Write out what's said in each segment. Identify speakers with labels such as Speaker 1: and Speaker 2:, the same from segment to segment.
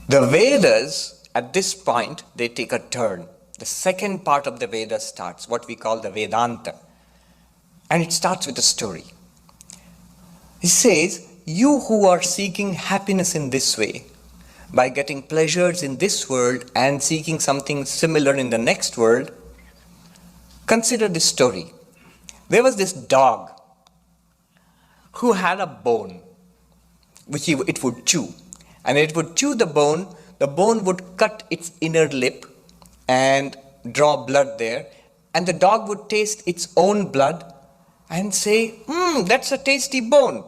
Speaker 1: The Vedas, at this point, they take a turn. The second part of the Vedas starts, what we call the Vedanta. And it starts with a story. It says, you who are seeking happiness in this way, by getting pleasures in this world and seeking something similar in the next world, consider this story. There was this dog who had a bone, which it would chew. And it would chew the bone would cut its inner lip and draw blood there. And the dog would taste its own blood and say, that's a tasty bone.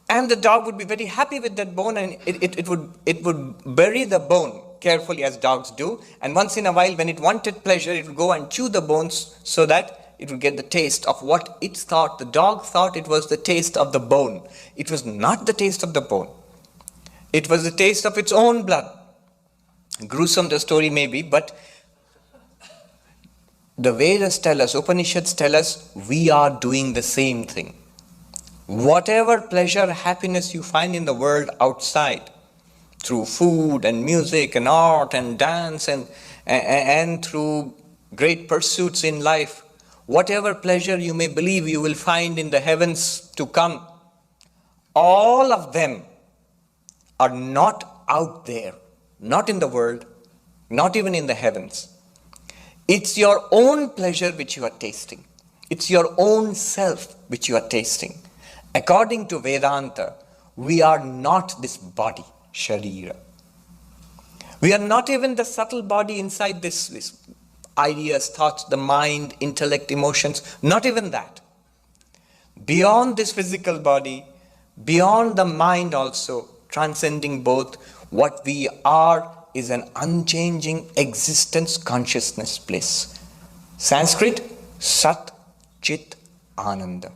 Speaker 1: And the dog would be very happy with that bone, and it would bury the bone carefully, as dogs do. And once in a while, when it wanted pleasure, it would go and chew the bones so that it would get the taste of what it thought. The dog thought it was the taste of the bone. It was not the taste of the bone. It was the taste of its own blood. Gruesome the story may be, but the Vedas tell us, Upanishads tell us, we are doing the same thing. Whatever pleasure, happiness you find in the world outside, through food and music and art and dance and through great pursuits in life, whatever pleasure you may believe you will find in the heavens to come, all of them are not out there, not in the world, not even in the heavens. It's your own pleasure which you are tasting. It's your own self which you are tasting. According to Vedanta, we are not this body, Sharira. We are not even the subtle body inside this ideas, thoughts, the mind, intellect, emotions, not even that. Beyond this physical body, beyond the mind also, transcending both, what we are is an unchanging existence, consciousness, bliss. Sanskrit, Sat, Chit, Ananda.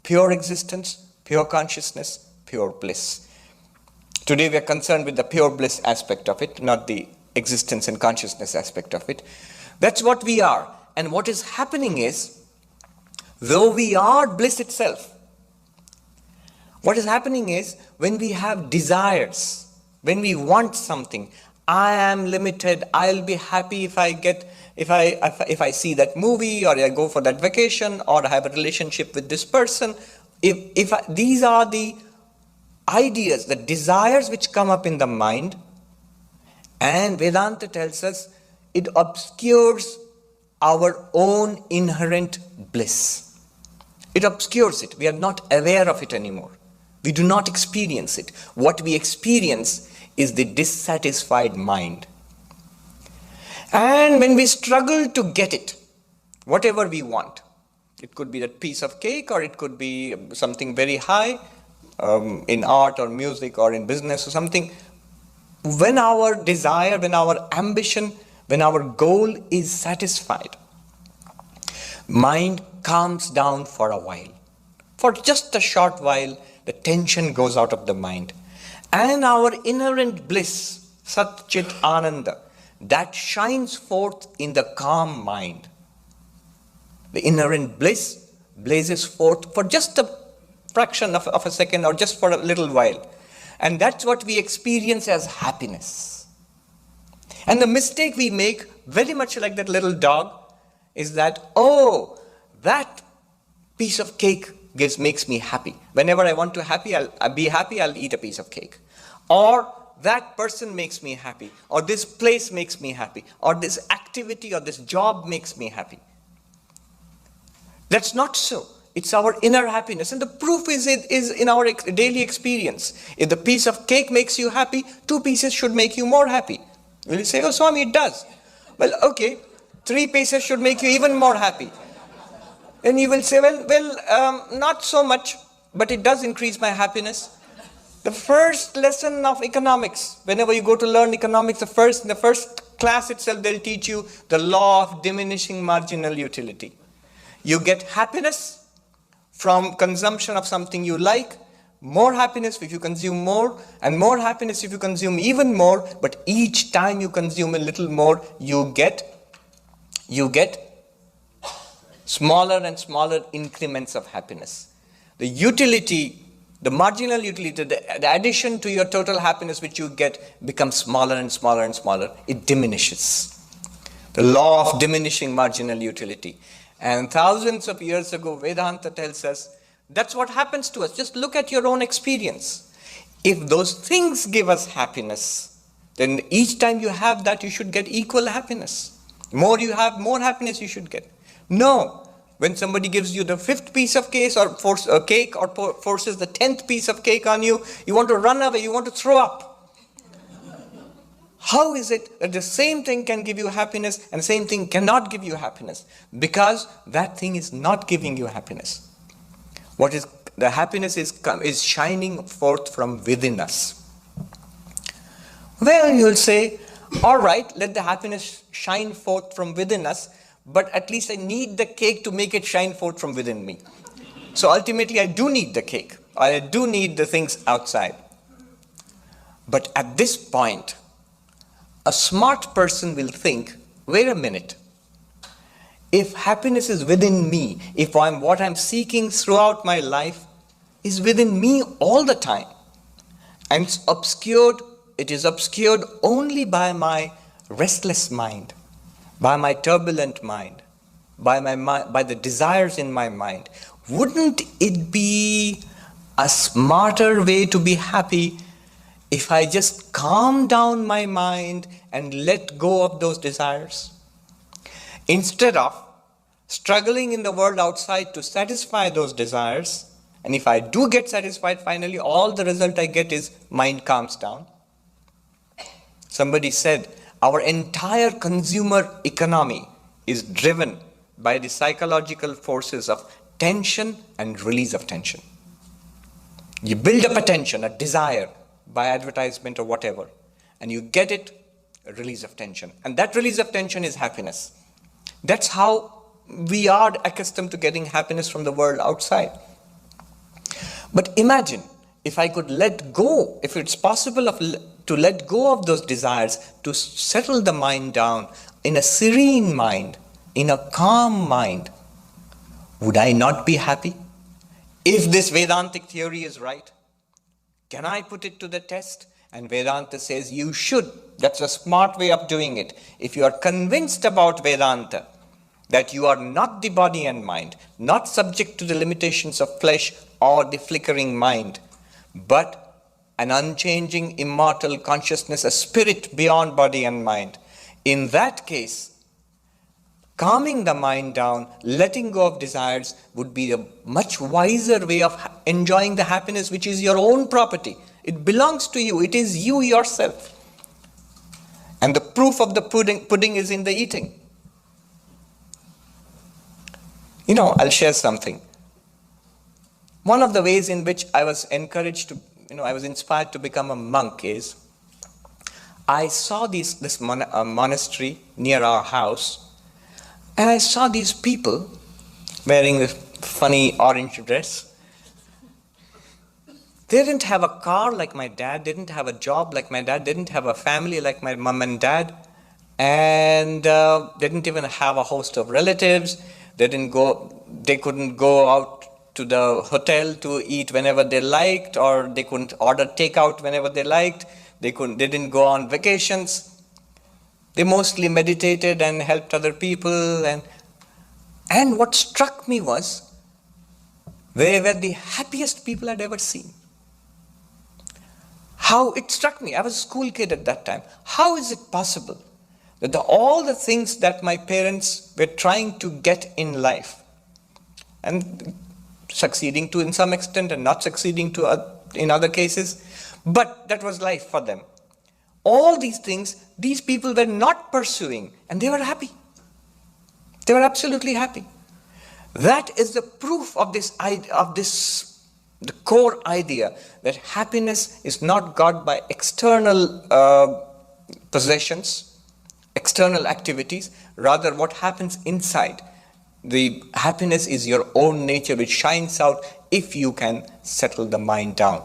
Speaker 1: Pure existence, pure consciousness, pure bliss. Today we are concerned with the pure bliss aspect of it, not the existence and consciousness aspect of it. That's what we are. And what is happening is, though we are bliss itself, what is happening is, when we have desires, when we want something, I am limited, I'll be happy if I see that movie, or I go for that vacation, or I have a relationship with this person. These are the ideas, the desires which come up in the mind, and Vedanta tells us it obscures our own inherent bliss. It obscures it. We are not aware of it anymore. We do not experience it. What we experience is the dissatisfied mind. And when we struggle to get it, whatever we want, it could be that piece of cake, or it could be something very high in art or music or in business or something. When our desire, when our ambition, when our goal is satisfied, mind calms down for a while. For just a short while, the tension goes out of the mind. And our inherent bliss, Sat Chit Ananda, that shines forth in the calm mind. The inherent bliss blazes forth for just a fraction of a second, or just for a little while. And that's what we experience as happiness. And the mistake we make, very much like that little dog, is that, that piece of cake makes me happy. Whenever I want to be happy, I'll eat a piece of cake. Or that person makes me happy, or this place makes me happy, or this activity or this job makes me happy. That's not so. It's our inner happiness. And the proof is in our daily experience. If the piece of cake makes you happy, 2 pieces should make you more happy. Will you say, Swami, it does? Well, okay, 3 pieces should make you even more happy. And you will say, not so much, but it does increase my happiness. The first lesson of economics, whenever you go to learn economics, in the first class itself, they'll teach you the law of diminishing marginal utility. You get happiness from consumption of something you like, more happiness if you consume more, and more happiness if you consume even more, but each time you consume a little more, you get smaller and smaller increments of happiness. The utility The marginal utility, the addition to your total happiness which you get becomes smaller and smaller and smaller. It diminishes. The law of diminishing marginal utility. And thousands of years ago, Vedanta tells us that's what happens to us. Just look at your own experience. If those things give us happiness, then each time you have that, you should get equal happiness. More you have, more happiness you should get. No. When somebody gives you the 5th piece of cake or forces the 10th piece of cake on you, you want to run away, you want to throw up. How is it that the same thing can give you happiness and the same thing cannot give you happiness? Because that thing is not giving you happiness. What is the happiness is shining forth from within us. Well, you'll say, all right, let the happiness shine forth from within us, but at least I need the cake to make it shine forth from within me. So ultimately, I do need the cake. I do need the things outside. But at this point, a smart person will think, wait a minute. If happiness is within me, if what I'm seeking throughout my life is within me all the time, and it is obscured only by my restless mind, by my turbulent mind, by the desires in my mind. Wouldn't it be a smarter way to be happy if I just calm down my mind and let go of those desires? Instead of struggling in the world outside to satisfy those desires, and if I do get satisfied finally, all the result I get is mind calms down. Somebody said, our entire consumer economy is driven by the psychological forces of tension and release of tension. You build up a tension, a desire by advertisement or whatever, and you get it, a release of tension. And that release of tension is happiness. That's how we are accustomed to getting happiness from the world outside. But imagine if I could let go, if it's possible to let go of those desires, to settle the mind down in a serene mind, in a calm mind, would I not be happy? If this Vedantic theory is right, can I put it to the test? And Vedanta says you should. That's a smart way of doing it. If you are convinced about Vedanta, that you are not the body and mind, not subject to the limitations of flesh or the flickering mind, but an unchanging, immortal consciousness, a spirit beyond body and mind. In that case, calming the mind down, letting go of desires would be a much wiser way of enjoying the happiness which is your own property. It belongs to you. It is you yourself. And the proof of the pudding is in the eating. I'll share something. One of the ways in which I was encouraged I was inspired to become a monk is, I saw this monastery near our house, and I saw these people wearing this funny orange dress. They didn't have a car like my dad, didn't have a job like my dad, didn't have a family like my mom and dad, and didn't even have a host of relatives. They couldn't go out to the hotel to eat whenever they liked, or they couldn't order takeout whenever they liked. They didn't go on vacations. They mostly meditated and helped other people. And what struck me was, they were the happiest people I'd ever seen. How it struck me, I was a school kid at that time. How is it possible that all the things that my parents were trying to get in life, and succeeding to in some extent and not succeeding to in other cases, but that was life for them. All these things, these people were not pursuing, and they were happy. They were absolutely happy. That is the proof of the core idea that happiness is not got by external possessions, external activities, rather what happens inside. The happiness is your own nature which shines out if you can settle the mind down.